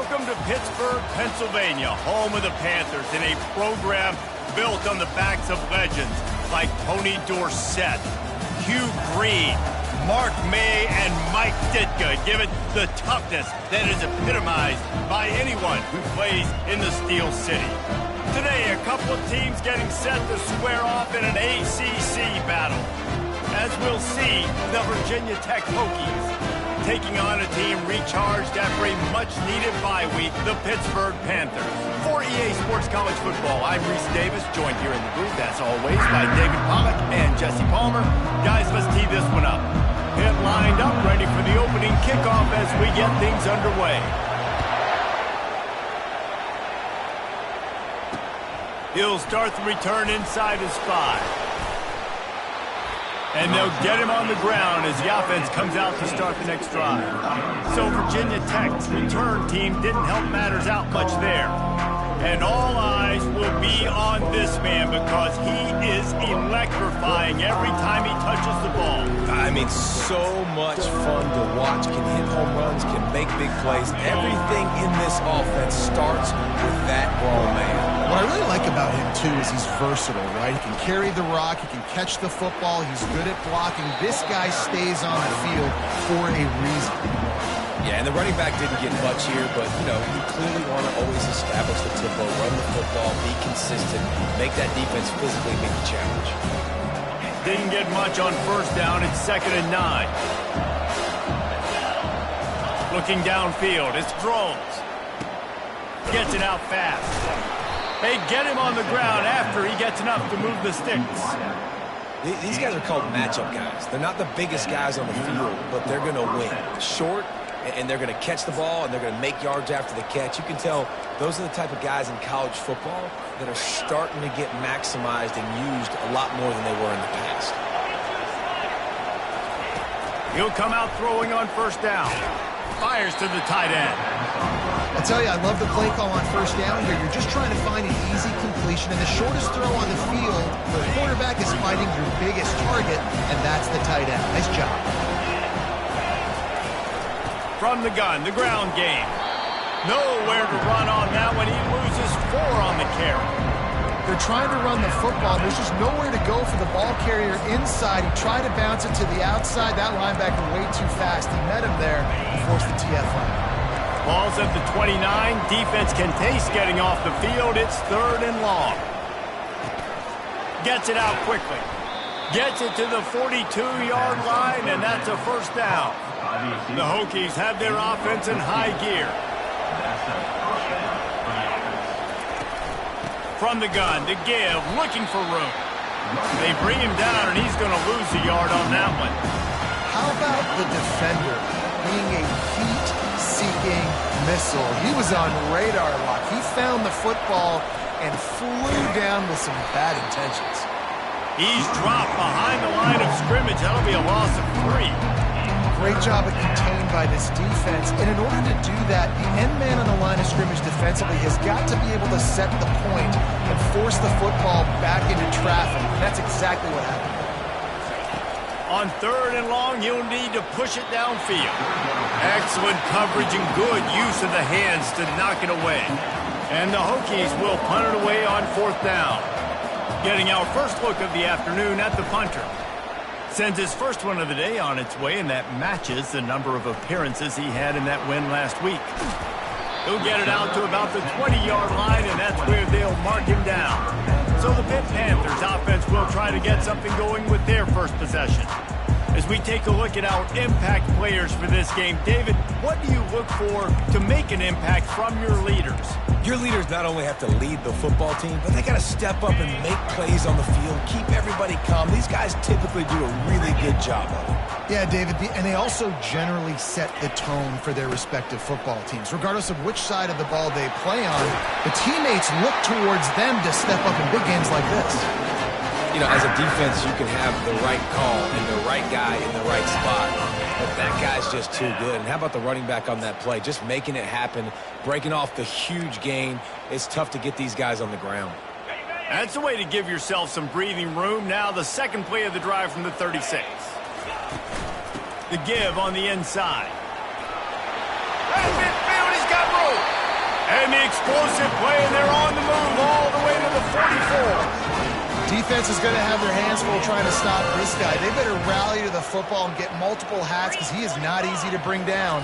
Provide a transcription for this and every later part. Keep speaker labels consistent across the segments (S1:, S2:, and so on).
S1: Welcome to Pittsburgh, Pennsylvania, home of the Panthers, in a program built on the backs of legends like Tony Dorsett, Hugh Green, Mark May, and Mike Ditka, give it the toughness that is epitomized by anyone who plays in the Steel City. Today, a couple of teams getting set to square off in an ACC battle. As we'll see, the Virginia Tech Hokies taking on a team recharged after a much-needed bye week, the Pittsburgh Panthers. For EA Sports College Football, I'm Reese Davis, joined here in the booth, as always, by David Pollack and Jesse Palmer. Guys, let's tee this one up. Pit lined up, ready for the opening kickoff as we get things underway. He'll start the return inside his 5. And they'll get him on the ground as the offense comes out to start the next drive. So Virginia Tech's return team didn't help matters out much there. And all eyes will be on this man because he is electrifying every time he touches the ball.
S2: I mean, so much fun to watch. Can hit home runs, can make big plays. Everything in this offense starts with that grown man.
S3: What I really like about him, too, is he's versatile, right? He can carry the rock, he can catch the football, he's good at blocking. This guy stays on the field for a reason.
S2: Yeah, and the running back didn't get much here, but, you know, you clearly want to always establish the tempo, run the football, be consistent, make that defense physically meet the challenge.
S1: Didn't get much on first down. It's 2nd and 9. Looking downfield, it's Drones. Gets it out fast. They get him on the ground after he gets enough to move the sticks.
S2: These guys are called matchup guys. They're not the biggest guys on the field, but they're going to win. Short, and they're going to catch the ball, and they're going to make yards after the catch. You can tell those are the type of guys in college football that are starting to get maximized and used a lot more than they were in the past.
S1: He'll come out throwing on first down. Fires to the tight end.
S3: I tell you, I love the play call on first down here. You're just trying to find an easy completion, and the shortest throw on the field, the quarterback is finding your biggest target, and that's the tight end. Nice job.
S1: From the gun, the ground game. Nowhere to run on that one. He loses 4 on the carry.
S3: They're trying to run the football. There's just nowhere to go for the ball carrier inside. He tried to bounce it to the outside. That linebacker way too fast. He met him there and forced the TFL.
S1: Ball's at the 29. Defense can taste getting off the field. It's 3rd and long. Gets it out quickly. Gets it to the 42-yard line, and that's a first down. The Hokies have their offense in high gear. From the gun to give, looking for room. They bring him down, and he's going to lose a yard on that one.
S3: How about the defender being a heat-seeking missile? He was on radar lock. He found the football and flew down with some bad intentions.
S1: He's dropped behind the line of scrimmage. That'll be a loss of 3.
S3: Great job of contained by this defense. And in order to do that, the end man on the line of scrimmage defensively has got to be able to set the point and force the football back into traffic. And that's exactly what happened.
S1: On 3rd and long, you'll need to push it downfield. Excellent coverage and good use of the hands to knock it away. And the Hokies will punt it away on 4th down. Getting our first look of the afternoon at the punter. Sends his first one of the day on its way, and that matches the number of appearances he had in that win last week. He'll get it out to about the 20-yard line, and that's where they'll mark him down. So the Pitt Panthers offense will try to get something going with their first possession. As we take a look at our impact players for this game, David, what do you look for to make an impact from your leaders?
S2: Your leaders not only have to lead the football team, but they got to step up and make plays on the field, keep everybody calm. These guys typically do a really good job of it.
S3: Yeah, David, and they also generally set the tone for their respective football teams. Regardless of which side of the ball they play on, the teammates look towards them to step up in big games like this.
S2: You know, as a defense, you can have the right call and the right guy in the right spot, but that guy's just too good. And how about the running back on that play? Just making it happen, breaking off the huge gain. It's tough to get these guys on the ground.
S1: That's a way to give yourself some breathing room. Now the second play of the drive from the 36. The give on the inside. Right midfield, he's got room. And the explosive play, and they're on the move all the way to the 44.
S3: Defense is going to have their hands full trying to stop this guy. They better rally to the football and get multiple hats because he is not easy to bring down.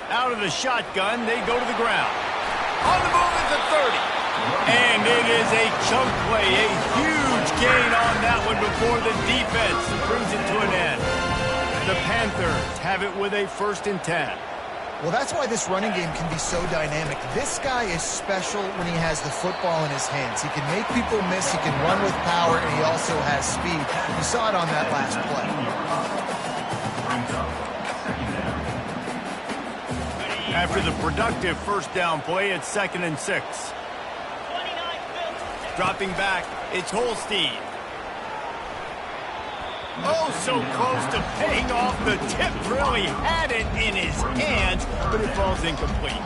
S1: Out of the shotgun, they go to the ground. On the move at the 30. And it is a chunk play, a huge gain on that one before the defense brings it to an end. The Panthers have it with a 1st and 10.
S3: Well, that's why this running game can be so dynamic. This guy is special when he has the football in his hands. He can make people miss, he can run with power, and he also has speed. You saw it on that last play.
S1: After the productive 1st down play, it's 2nd and 6. Dropping back, it's Holstein. Oh, so close to paying off. The tip really had it in his hands, but it falls incomplete.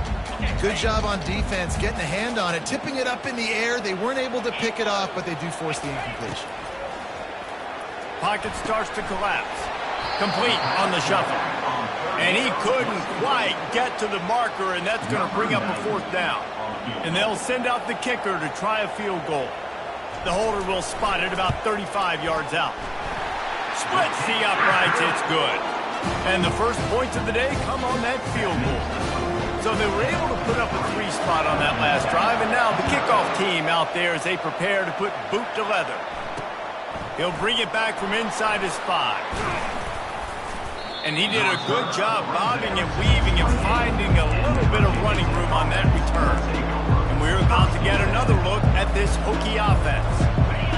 S3: Good job on defense, getting a hand on it, tipping it up in the air. They weren't able to pick it off, but they do force the incompletion.
S1: Pocket starts to collapse. Complete on the shuffle. And he couldn't quite get to the marker, and that's going to bring up a 4th down. And they'll send out the kicker to try a field goal. The holder will spot it about 35 yards out. Splits the uprights, it's good. And the first points of the day come on that field goal. So they were able to put up a 3 spot on that last drive, and now the kickoff team out there as they prepare to put boot to leather. He'll bring it back from inside his 5. And he did a good job bobbing and weaving and finding a little bit of running room on that return. And we're about to get another look at this Hokie offense.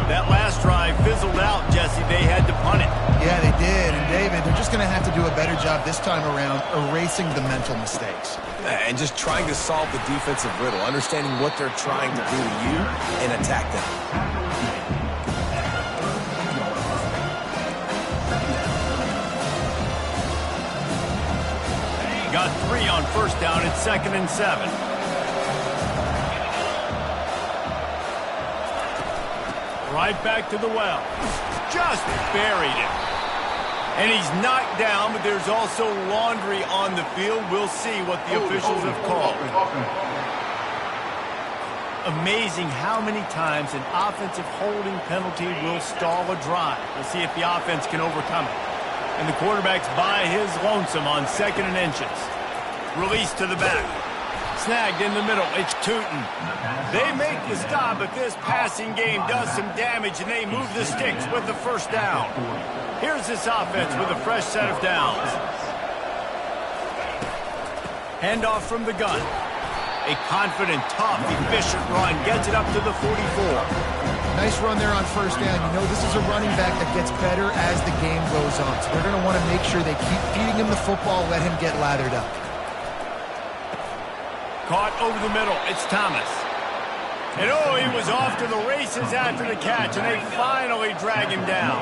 S1: That last drive fizzled out, Jesse. They had to punt it.
S3: Yeah, they did. And, David, they're just going to have to do a better job this time around erasing the mental mistakes.
S2: And just trying to solve the defensive riddle, understanding what they're trying to do to you and attack them.
S1: Got 3 on 1st down. It's 2nd and 7. Right back to the well. Just buried it. And he's knocked down, but there's also laundry on the field. We'll see what the officials have called. Amazing how many times an offensive holding penalty will stall a drive. We'll see if the offense can overcome it. And the quarterback's by his lonesome on 2nd and inches. Release to the back. Snagged in the middle. It's Tootin. They make the stop, but this passing game does some damage, and they move the sticks with the 1st down. Here's this offense with a fresh set of downs. Handoff from the gun. A confident, tough, efficient run. Gets it up to the 44.
S3: Nice run there on 1st down. You know, this is a running back that gets better as the game goes on. So they're going to want to make sure they keep feeding him the football, let him get lathered up.
S1: Caught over the middle. It's Thomas. And oh, he was off to the races after the catch, and they finally drag him down.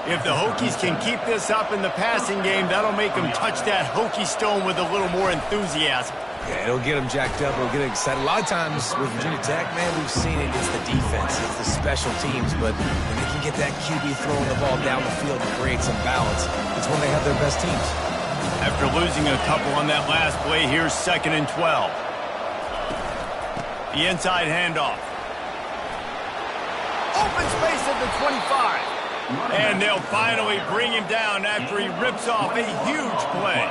S1: If the Hokies can keep this up in the passing game, that'll make them touch that Hokie stone with a little more enthusiasm.
S2: Yeah, it'll get them jacked up. It'll get them excited. A lot of times with Virginia Tech, man, we've seen it. It's the defense. It's the special teams. But when they can get that QB throwing the ball down the field and create some balance, it's when they have their best teams.
S1: After losing a couple on that last play, here's 2nd and 12. The inside handoff. Open space at the 25. And they'll finally bring him down after he rips off a huge play.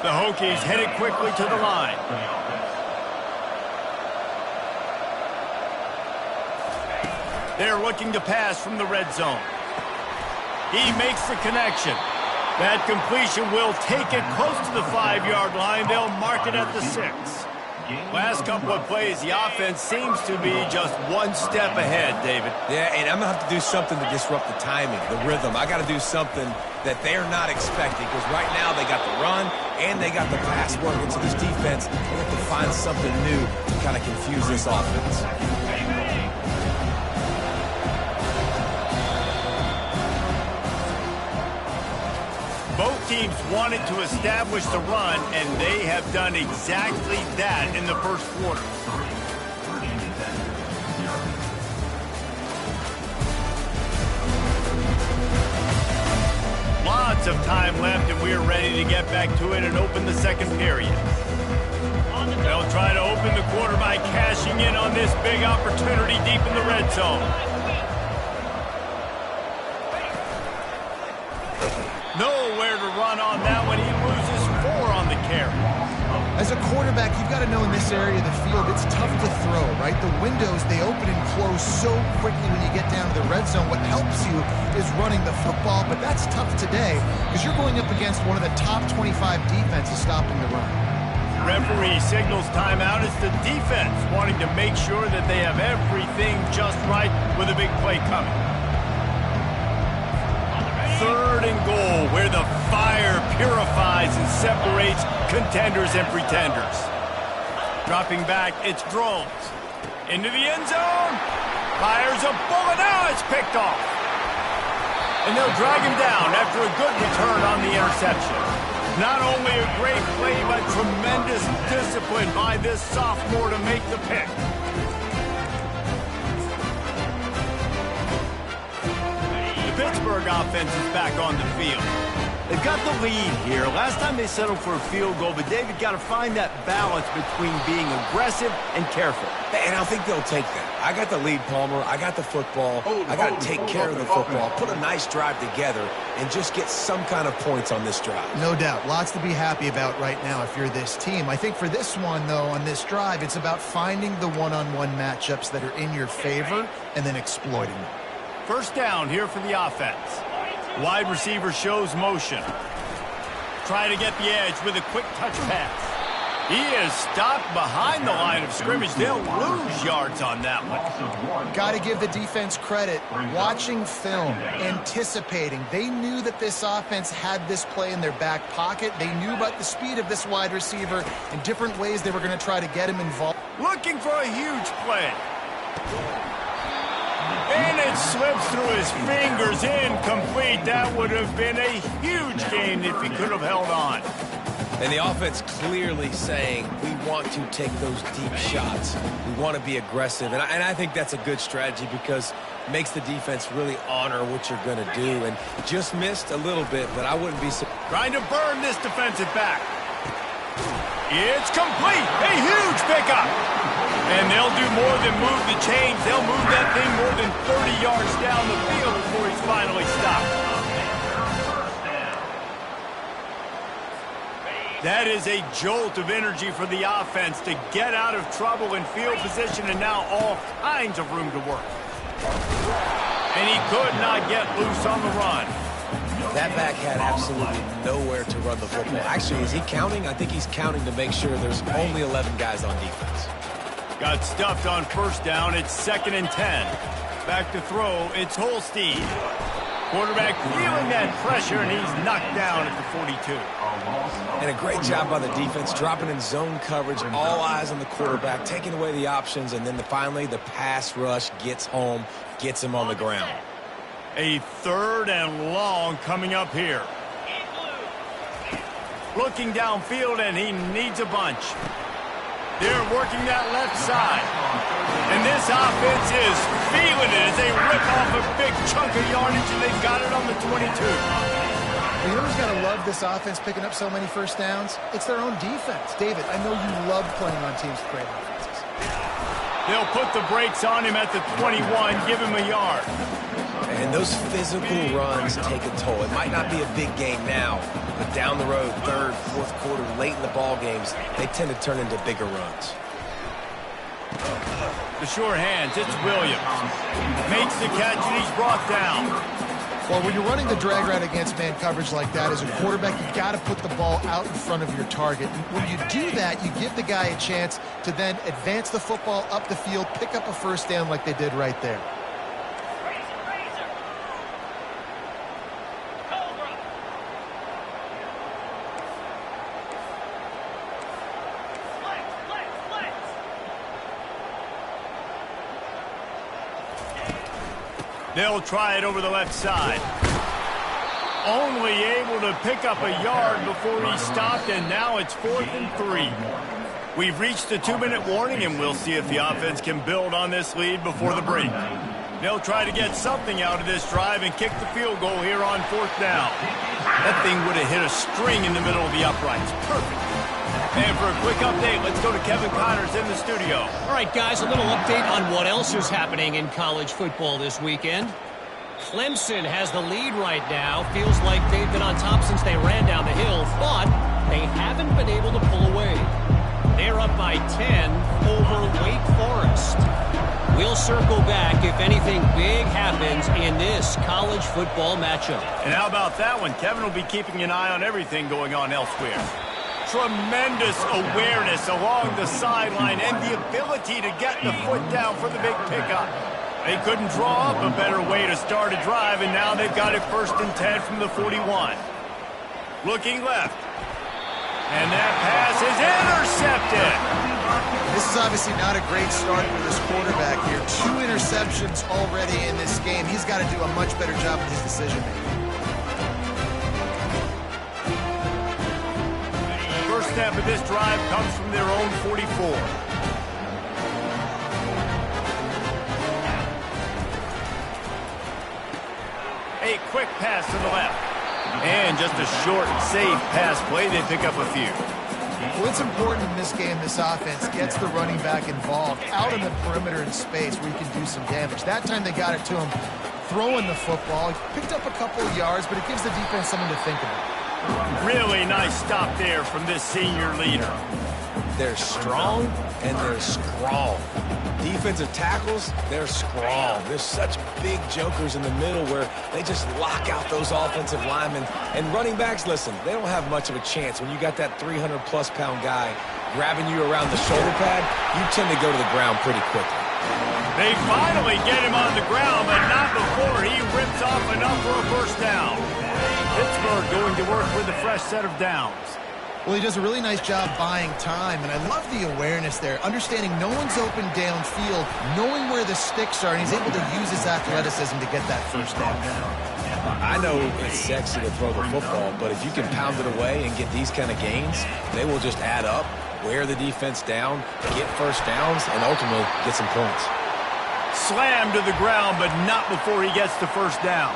S1: The Hokies headed quickly to the line. They're looking to pass from the red zone. He makes the connection. That completion will take it close to the 5-yard line. They'll mark it at the 6. Last couple of plays, the offense seems to be just one step ahead, David.
S2: Yeah, and I'm going to have to do something to disrupt the timing, the rhythm. I got to do something that they're not expecting, because right now they got the run and they got the pass working. So this defense, they have to find something new to kind of confuse this offense.
S1: Both teams wanted to establish the run, and they have done exactly that in the first quarter. Lots of time left, and we're ready to get back to it and open the second period. They'll try to open the quarter by cashing in on this big opportunity deep in the red zone. Nowhere to run on that one. He loses 4 on the carry.
S3: As a quarterback, you've got to know in this area of the field, it's tough to throw, right? The windows, they open and close so quickly when you get down to the red zone. What helps you is running the football, but that's tough today because you're going up against one of the top 25 defenses stopping the run.
S1: Referee signals timeout. It's the defense wanting to make sure that they have everything just right with a big play coming. 3rd and goal, where the fire purifies and separates contenders and pretenders. Dropping back, it's Drones. Into the end zone. Fires a bullet. Now it's picked off. And they'll drag him down after a good return on the interception. Not only a great play, but tremendous discipline by this sophomore to make the pick. The Pittsburgh offense is back on the field. They've got the lead here. Last time they settled for a field goal, but David got to find that balance between being aggressive and careful.
S2: And I think they'll take that. I got the lead, Palmer. I got the football. I got to take care of the football, put a nice drive together, and just get some kind of points on this drive.
S3: No doubt. Lots to be happy about right now if you're this team. I think for this one, though, on this drive, it's about finding the one-on-one matchups that are in your favor and then exploiting them.
S1: First down here for the offense. Wide receiver shows motion. Try to get the edge with a quick touch pass. He is stopped behind the line of scrimmage. They'll lose yards on that one.
S3: Got to give the defense credit. Watching film, anticipating. They knew that this offense had this play in their back pocket. They knew about the speed of this wide receiver and different ways they were going to try to get him involved.
S1: Looking for a huge play. And it slips through his fingers, incomplete. That would have been a huge gain if he could have held on.
S2: And the offense clearly saying, we want to take those deep shots. We want to be aggressive. And I think that's a good strategy because it makes the defense really honor what you're going to do. And just missed a little bit, but I wouldn't be surprised.
S1: Trying to burn this defensive back. It's complete. A huge pickup. And they'll do more than move the chains. They'll move that thing more than 30 yards down the field before he's finally stopped. That is a jolt of energy for the offense to get out of trouble in field position and now all kinds of room to work. And he could not get loose on the run.
S2: That back had absolutely nowhere to run the football. Actually, is he counting? I think he's counting to make sure there's only 11 guys on defense.
S1: Got stuffed on first down. It's 2nd and 10. Back to throw. It's Holstein. Quarterback feeling that pressure, and he's knocked down at the 42.
S2: And a great job by the defense, dropping in zone coverage, all eyes on the quarterback, taking away the options, and then finally the pass rush gets home, gets him on the ground.
S1: A 3rd and long coming up here. Looking downfield, and he needs a bunch. They're working that left side. And this offense is feeling it as they rip off a big chunk of yardage, and they've got it on the 22.
S3: You know who's got to love this offense picking up so many first downs? It's their own defense. David, I know you love playing on teams with great offenses.
S1: They'll put the brakes on him at the 21, give him a yard.
S2: And those physical runs take a toll. It might not be a big game now, but down the road, 3rd, 4th quarter, late in the ball games, they tend to turn into bigger runs.
S1: The sure hands, it's Williams. Makes the catch, and he's brought down.
S3: Well, when you're running the drag route against man coverage like that, as a quarterback, you've got to put the ball out in front of your target. And when you do that, you give the guy a chance to then advance the football up the field, pick up a first down like they did right there.
S1: They'll try it over the left side. Only able to pick up a yard before he stopped, and now it's 4th and 3. We've reached the 2-minute warning, and we'll see if the offense can build on this lead before the break. They'll try to get something out of this drive and kick the field goal here on 4th down. That thing would have hit a string in the middle of the uprights. Perfect. And for a quick update, let's go to Kevin Connors in the studio.
S4: All right, guys, a little update on what else is happening in college football this weekend. Clemson has the lead right now. Feels like they've been on top since they ran down the hill, but they haven't been able to pull away. They're up by 10 over Wake Forest. We'll circle back if anything big happens in this college football matchup.
S1: And how about that one? Kevin will be keeping an eye on everything going on elsewhere. Tremendous awareness along the sideline and the ability to get the foot down for the big pickup. They couldn't draw up a better way to start a drive, and now they've got it 1st and 10 from the 41. Looking left. And that pass is intercepted.
S3: This is obviously not a great start for this quarterback here. 2 interceptions already in this game. He's got to do a much better job with his decision-making.
S1: First step of this drive comes from their own 44. A quick pass to the left. And just a short, safe pass play. They pick up a few.
S3: What's important in this game, this offense gets the running back involved out in the perimeter in space where he can do some damage. That time they got it to him throwing the football. He picked up a couple of yards, but it gives the defense something to think about.
S1: Really nice stop there from this senior leader.
S2: They're strong and they're strong. Defensive tackles, they're strong. There's such big jokers in the middle where they just lock out those offensive linemen. And running backs, listen, they don't have much of a chance. When you got that 300-plus pound guy grabbing you around the shoulder pad, you tend to go to the ground pretty quickly.
S1: They finally get him on the ground, but not before he rips off enough for a first down. Pittsburgh going to work with a fresh set of downs.
S3: Well, he does a really nice job buying time, and I love the awareness there, understanding no one's open downfield, knowing where the sticks are, and he's able to use his athleticism to get that first down.
S2: I know it's sexy to throw the football, but if you can pound it away and get these kind of gains, they will just add up, wear the defense down, get first downs, and ultimately get some points.
S1: Slammed to the ground, but not before he gets the first down.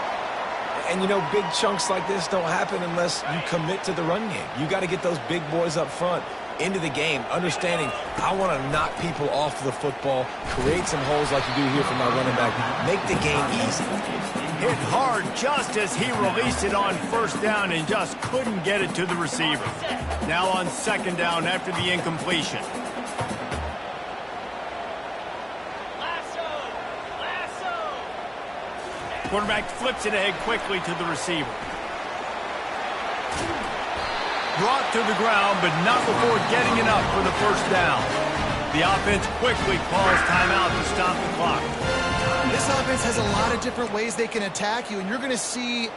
S2: And, you know, big chunks like this don't happen unless you commit to the run game. You got to get those big boys up front into the game, understanding I want to knock people off the football, create some holes like you do here for my running back, make the game easy.
S1: Hit hard just as he released it on first down and just couldn't get it to the receiver. Now on second down after the incompletion. Quarterback flips it ahead quickly to the receiver. Brought to the ground, but not before getting it up for the first down. The offense quickly calls timeout to stop the clock.
S3: This offense has a lot of different ways they can attack you, and you're going to see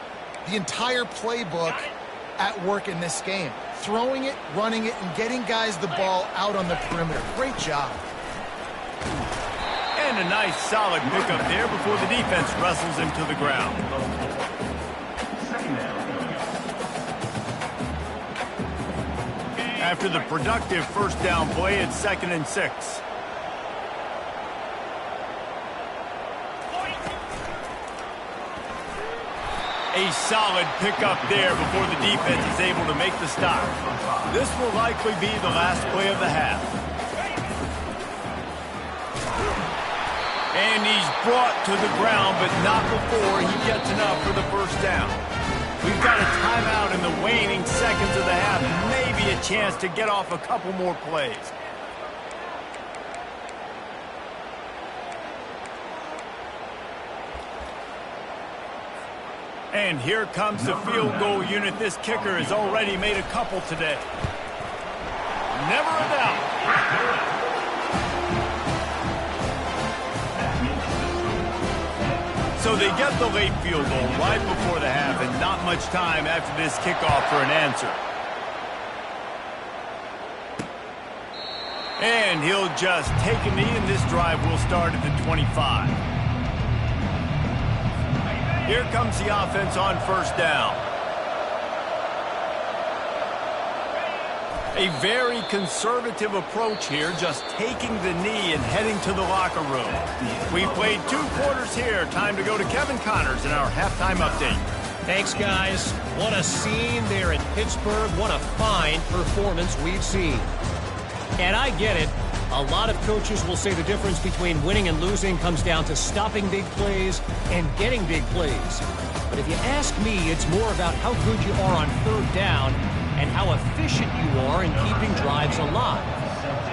S3: the entire playbook at work in this game. Throwing it, running it, and getting guys the ball out on the perimeter. Great job.
S1: And a nice solid pickup there before the defense wrestles him to the ground. After the productive first down play, it's 2nd and 6. A solid pickup there before the defense is able to make the stop. This will likely be the last play of the half. And he's brought to the ground, but not before he gets enough for the first down. We've got a timeout in the waning seconds of the half. Maybe a chance to get off a couple more plays. And here comes the field goal unit. This kicker has already made a couple today. Never a doubt. So they get the late field goal right before the half, and not much time after this kickoff for an answer. And he'll just take a knee, and this drive will start at the 25. Here comes the offense on first down. A very conservative approach here, just taking the knee and heading to the locker room. We played 2 quarters here. Time to go to Kevin Connors in our halftime update.
S4: Thanks, guys. What a scene there in Pittsburgh. What a fine performance we've seen. And I get it. A lot of coaches will say the difference between winning and losing comes down to stopping big plays and getting big plays. But if you ask me, it's more about how good you are on third down and how efficient you are in keeping drives alive.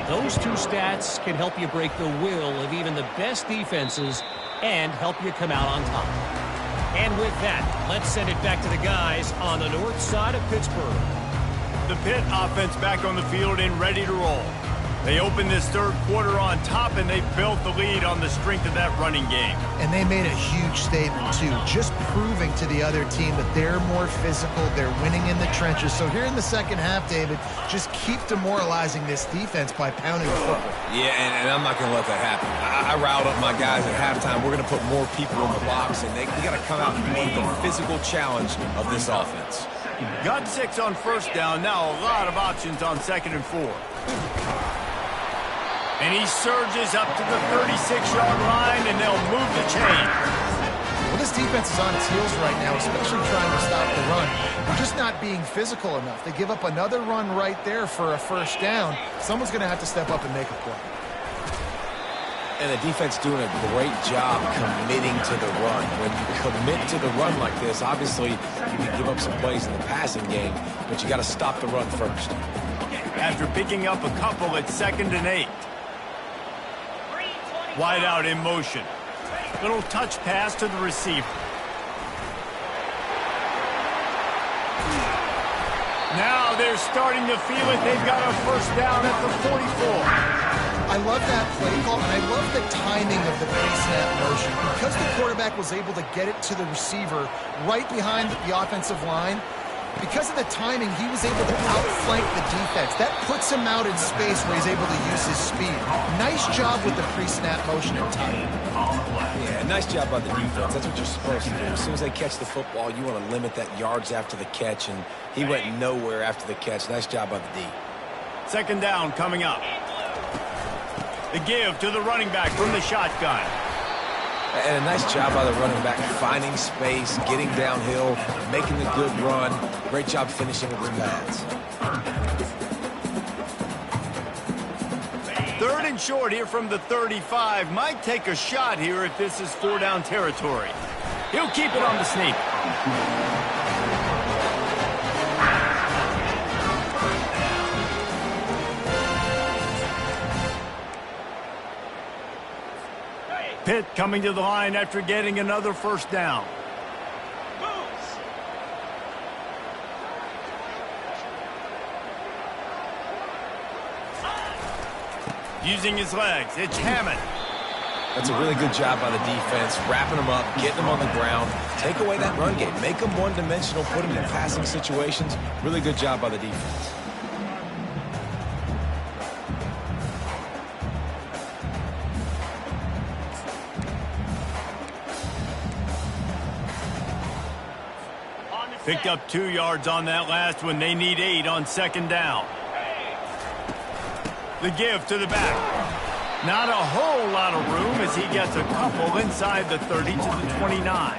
S4: Those two stats can help you break the will of even the best defenses and help you come out on top. And with that, let's send it back to the guys on the north side of Pittsburgh.
S1: The Pitt offense back on the field and ready to roll. They opened this third quarter on top, and they built the lead on the strength of that running game.
S3: And they made a huge statement, too, just proving to the other team that they're more physical, they're winning in the trenches. So here in the second half, David, just keep demoralizing this defense by pounding the football.
S2: Yeah, and I'm not going to let that happen. I riled up my guys at halftime. We're going to put more people in the box, and we got to come out and meet the physical challenge of this offense.
S1: Got 6 on first down. Now a lot of options on 2nd and 4. And he surges up to the 36-yard line, and they'll move the chain.
S3: Well, this defense is on its heels right now, especially trying to stop the run. They're just not being physical enough. They give up another run right there for a first down. Someone's going to have to step up and make a play.
S2: And the defense doing a great job committing to the run. When you commit to the run like this, obviously you can give up some plays in the passing game, but you got to stop the run first.
S1: After picking up a couple at 2nd and 8. Wide out in motion. Little touch pass to the receiver. Now they're starting to feel it. They've got a first down at the 44.
S3: I love that play call, and I love the timing of the pre-snap motion. Because the quarterback was able to get it to the receiver right behind the offensive line, because of the timing, he was able to outflank the defense. That puts him out in space where he's able to use his speed. Nice job with the pre-snap motion and timing.
S2: Yeah, nice job by the defense. That's what you're supposed to do. As soon as they catch the football, you want to limit that yards after the catch, and he went nowhere after the catch. Nice job by the D.
S1: 2nd down coming up. The give to the running back from the shotgun.
S2: And a nice job by the running back, finding space, getting downhill, making the good run. Great job finishing with his pads.
S1: 3rd and short here from the 35. Might take a shot here if this is 4-down territory. He'll keep it on the sneak. Pitt coming to the line after getting another first down. Using his legs, it's Hammond.
S2: That's a really good job by the defense, wrapping them up, getting them on the ground. Take away that run game. Make them one-dimensional, put them in passing situations. Really good job by the defense.
S1: Picked up 2 yards on that last one. They need 8 on 2nd down. The give to the back. Not a whole lot of room as he gets a couple inside the 30 to the 29.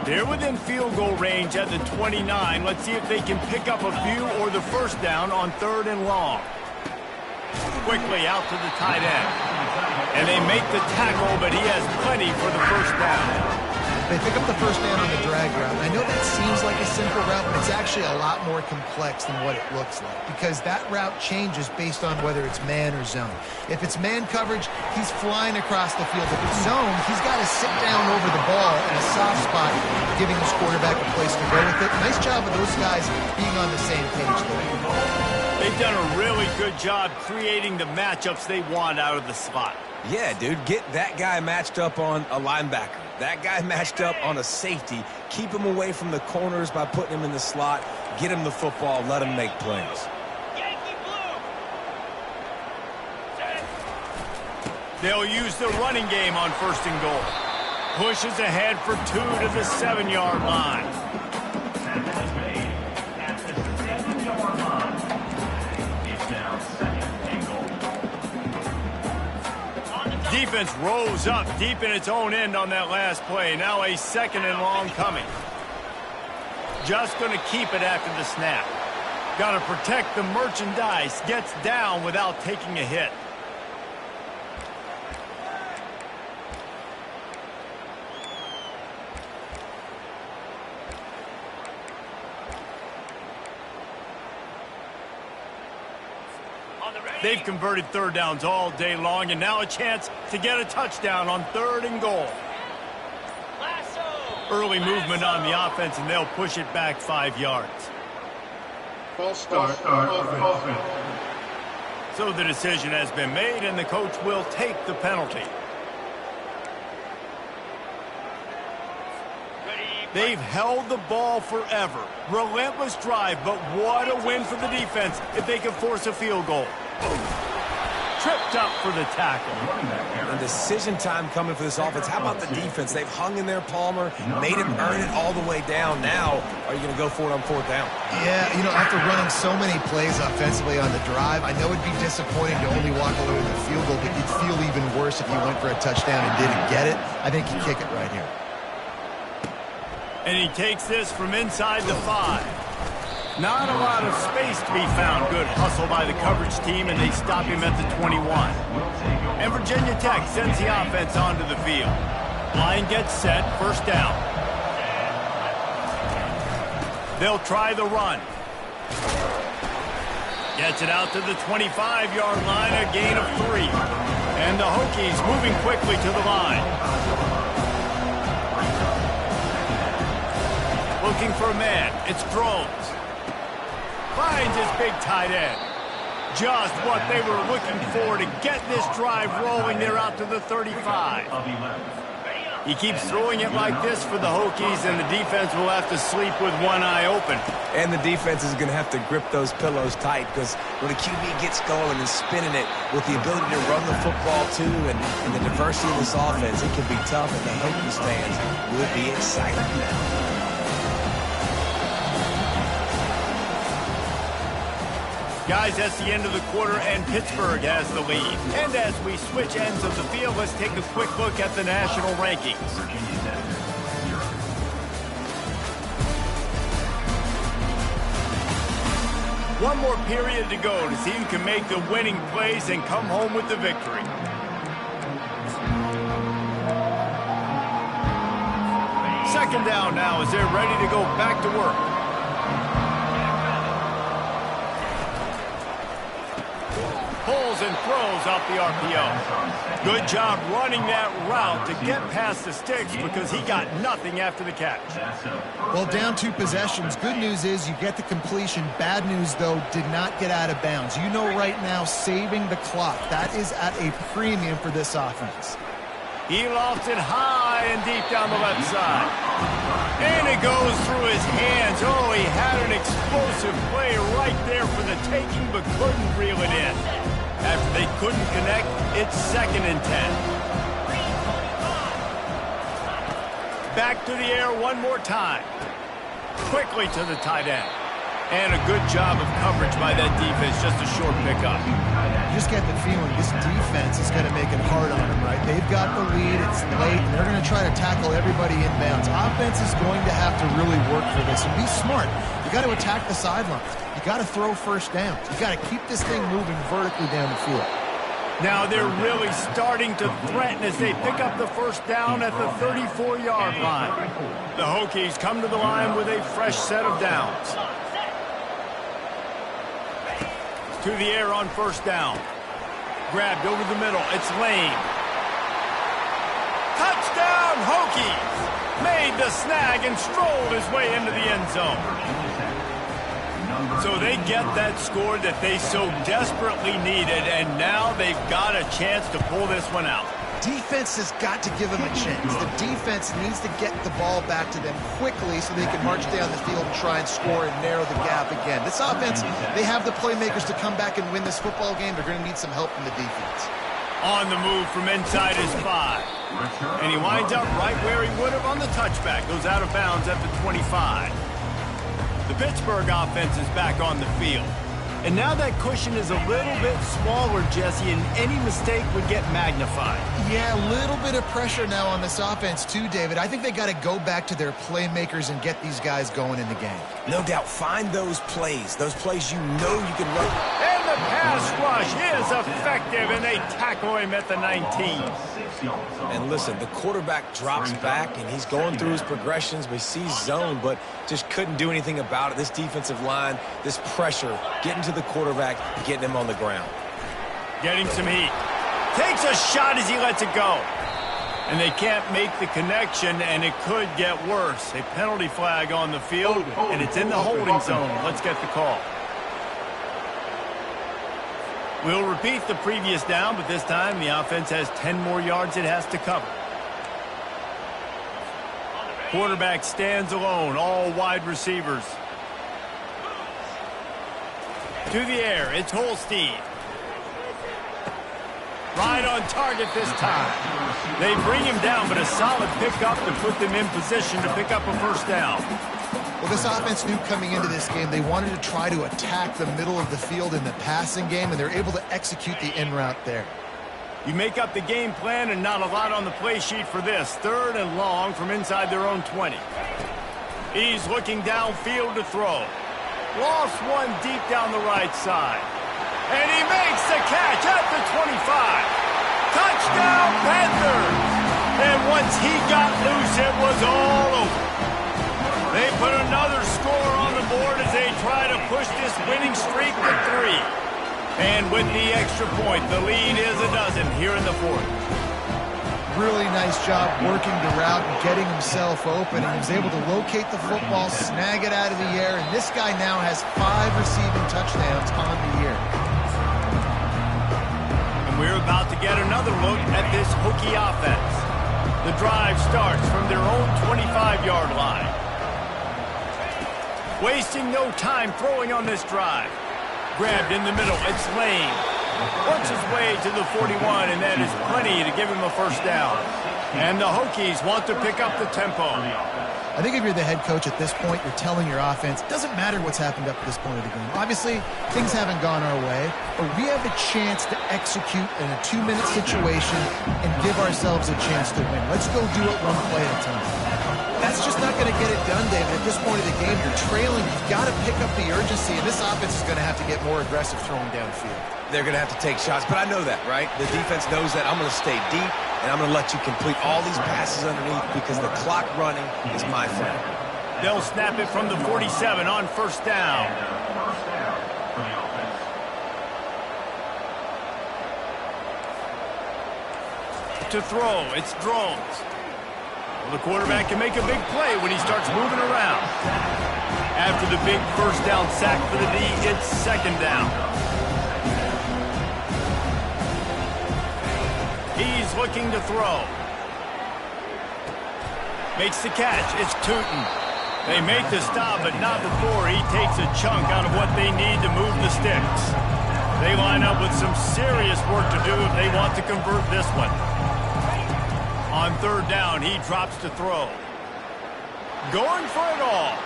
S1: They're within field goal range at the 29. Let's see if they can pick up a few or the first down on 3rd and long. Quickly out to the tight end. And they make the tackle, but he has plenty for the first down.
S3: They pick up the first down on the drag route. I know that seems like a simple route, but it's actually a lot more complex than what it looks like, because that route changes based on whether it's man or zone. If it's man coverage, he's flying across the field. If it's zone, he's got to sit down over the ball in a soft spot, giving his quarterback a place to go with it. Nice job of those guys being on the same page there.
S1: They've done a really good job creating the matchups they want out of the slot.
S2: Yeah, dude, get that guy matched up on a linebacker. That guy matched up on a safety. Keep him away from the corners by putting him in the slot. Get him the football. Let him make plays.
S1: They'll use the running game on 1st and goal. Pushes ahead for 2 to the 7-yard line. Defense rose up deep in its own end on that last play. Now a 2nd and long coming. Just going to keep it after the snap. Got to protect the merchandise. Gets down without taking a hit. They've converted 3rd downs all day long, and now a chance to get a touchdown on 3rd and goal. Early movement on the offense, and they'll push it back 5 yards.
S5: False start offense.
S1: So the decision has been made, and the coach will take the penalty. They've held the ball forever. Relentless drive, but what a win for the defense if they can force a field goal. Tripped up for the tackle.
S2: And decision time coming for this offense. How about the defense? They've hung in there, Palmer, made him earn it all the way down. Now, are you going to go for it on 4th down?
S3: Yeah, you know, after running so many plays offensively on the drive, I know it'd be disappointing to only walk away with a field goal, but you'd feel even worse if you went for a touchdown and didn't get it. I think you kick it right here.
S1: And he takes this from inside the 5. Not a lot of space to be found. Good hustle by the coverage team, and they stop him at the 21. And Virginia Tech sends the offense onto the field. Line gets set, 1st down. They'll try the run. Gets it out to the 25-yard line, a gain of 3. And the Hokies moving quickly to the line. Looking for a man. It's Drones. Finds his big tight end. Just what they were looking for to get this drive rolling. They're out to the 35. He keeps throwing it like this for the Hokies, and the defense will have to sleep with one eye open.
S2: And the defense is going to have to grip those pillows tight, because when a QB gets going and spinning it with the ability to run the football too, and the diversity of this offense, it can be tough, and the Hokies fans will be excited.
S1: Guys, that's the end of the quarter, and Pittsburgh has the lead. And as we switch ends of the field, let's take a quick look at the national rankings. One more period to go to see who can make the winning plays and come home with the victory. Second down now as they're ready to go back to work. Pulls and throws off the RPO. Good job running that route to get past the sticks because he got nothing after the catch.
S3: Well, down 2 possessions. Good news is you get the completion. Bad news, though, did not get out of bounds. You know right now, saving the clock. That is at a premium for this offense.
S1: He lofts it high and deep down the left side. And it goes through his hands. Oh, he had an explosive play right there for the taking, but couldn't reel it in. After they couldn't connect, it's 2nd and 10. Back to the air one more time. Quickly to the tight end. And a good job of coverage by that defense, just a short pickup.
S3: You just get the feeling this defense is going to make it hard on them, right? They've got the lead, it's late, and they're going to try to tackle everybody inbounds. Offense is going to have to really work for this, and be smart. You got to attack the sidelines. You got to throw 1st downs. You got to keep this thing moving vertically down the field.
S1: Now they're really starting to threaten as they pick up the 1st down at the 34-yard line. The Hokies come to the line with a fresh set of downs. To the air on 1st down. Grabbed over the middle. It's Lane. Touchdown, Hokies! Made the snag and strolled his way into the end zone. So they get that score that they so desperately needed, and now they've got a chance to pull this one out.
S3: Defense has got to give them a chance. The defense needs to get the ball back to them quickly so they can march down the field and try and score and narrow the gap again. This offense, they have the playmakers to come back and win this football game. They're going to need some help from the defense.
S1: On the move from inside his 5. And he winds up right where he would have on the touchback. Goes out of bounds at the 25. The Pittsburgh offense is back on the field. And now that cushion is a little bit smaller, Jesse, and any mistake would get magnified.
S3: Yeah, a little bit of pressure now on this offense too, David. I think they got to go back to their playmakers and get these guys going in the game.
S2: No doubt, find those plays you know you can run.
S1: And the pass rush is effective, and they tackle him at the 19.
S2: And listen, the quarterback drops back, and he's going through his progressions. We see zone, but just couldn't do anything about it. This defensive line, this pressure, getting to the quarterback, getting him on the ground.
S1: Getting some heat. Takes a shot as he lets it go. And they can't make the connection, and it could get worse. A penalty flag on the field, and it's in the holding zone. Let's get the call. We'll repeat the previous down, but this time the offense has 10 more yards it has to cover. Quarterback stands alone, all wide receivers. To the air, it's Holstein. Right on target this time. They bring him down, but a solid pickup to put them in position to pick up a first down.
S3: Well, this offense knew coming into this game they wanted to try to attack the middle of the field in the passing game, and they're able to execute the in route there.
S1: You make up the game plan and not a lot on the play sheet for this. 3rd and long from inside their own 20. He's looking downfield to throw. Lost one deep down the right side. And he makes the catch at the 25. Touchdown, Panthers! And once he got loose, it was all over. They put another score on the board as they try to push this winning streak to 3. And with the extra point, the lead is a dozen here in the 4th.
S3: Really nice job working the route and getting himself open, and he was able to locate the football, snag it out of the air, and this guy now has 5 receiving touchdowns on the year.
S1: We're about to get another look at this Hokie offense. The drive starts from their own 25-yard line. Wasting no time throwing on this drive. Grabbed in the middle, it's Lane. Works his way to the 41, and that is plenty to give him a first down. And the Hokies want to pick up the tempo.
S3: I think if you're the head coach at this point, you're telling your offense, it doesn't matter what's happened up to this point of the game. Obviously, things haven't gone our way, but we have a chance to execute in a 2-minute situation and give ourselves a chance to win. Let's go do it one play at a time. That's just not going to get it done, David. At this point of the game, you're trailing. You've got to pick up the urgency, and this offense is going to have to get more aggressive throwing downfield.
S2: They're going to have to take shots, but I know that, right? The defense knows that. I'm going to stay deep, and I'm going to let you complete all these passes underneath because the clock running is my friend.
S1: They'll snap it from the 47 on first down. To throw, it's Drones. Well, the quarterback can make a big play when he starts moving around. After the big first down sack for the D, it's 2nd down. He's looking to throw. Makes the catch. It's Tootin. They make the stop, but not before he takes a chunk out of what they need to move the sticks. They line up with some serious work to do if they want to convert this one. On 3rd down, he drops to throw. Going for it all.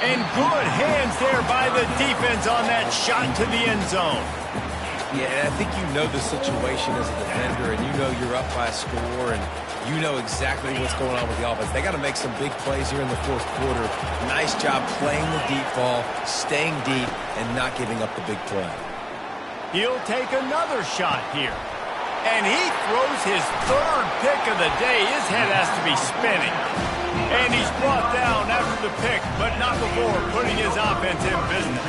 S1: And good hands there by the defense on that shot to the end zone.
S2: Yeah, and I think you know the situation as a defender, and you know you're up by a score, and you know exactly what's going on with the offense. They got to make some big plays here in the 4th quarter. Nice job playing the deep ball, staying deep, and not giving up the big play.
S1: He'll take another shot here. And he throws his 3rd pick of the day. His head has to be spinning. And he's brought down after the pick, but not before putting his offense in business.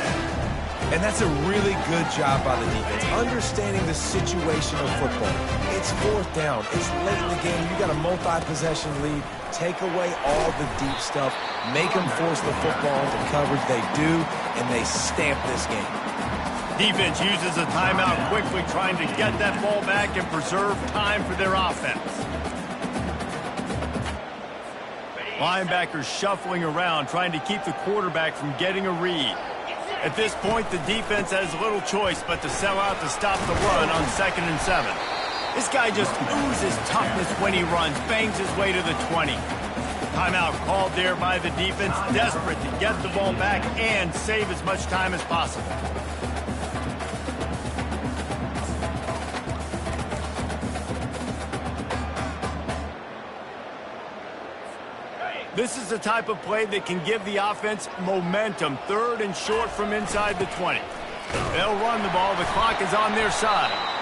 S2: And that's a really good job by the defense, understanding the situation of football. It's 4th down. It's late in the game. You got a multi-possession lead. Take away all the deep stuff. Make them force the football into coverage. They do, and they stamp this game.
S1: Defense uses a timeout quickly, trying to get that ball back and preserve time for their offense. Linebackers shuffling around, trying to keep the quarterback from getting a read. At this point, the defense has little choice but to sell out to stop the run on 2nd and 7. This guy just oozes toughness when he runs, bangs his way to the 20. Timeout called there by the defense, desperate to get the ball back and save as much time as possible. This is the type of play that can give the offense momentum. 3rd and short from inside the 20. They'll run the ball. The clock is on their side.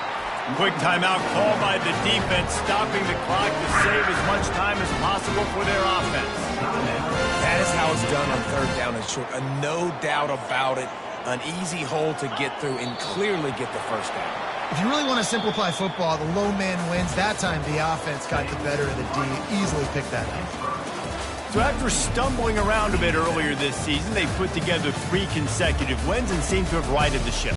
S1: Quick timeout called by the defense, stopping the clock to save as much time as possible for their offense.
S2: That is how it's done on 3rd down and short. No doubt about it. An easy hole to get through and clearly get the 1st down.
S3: If you really want to simplify football, the low man wins. That time the offense got the better of the D. Easily picked that up.
S1: So after stumbling around a bit earlier this season, they put together 3 consecutive wins and seem to have righted the ship.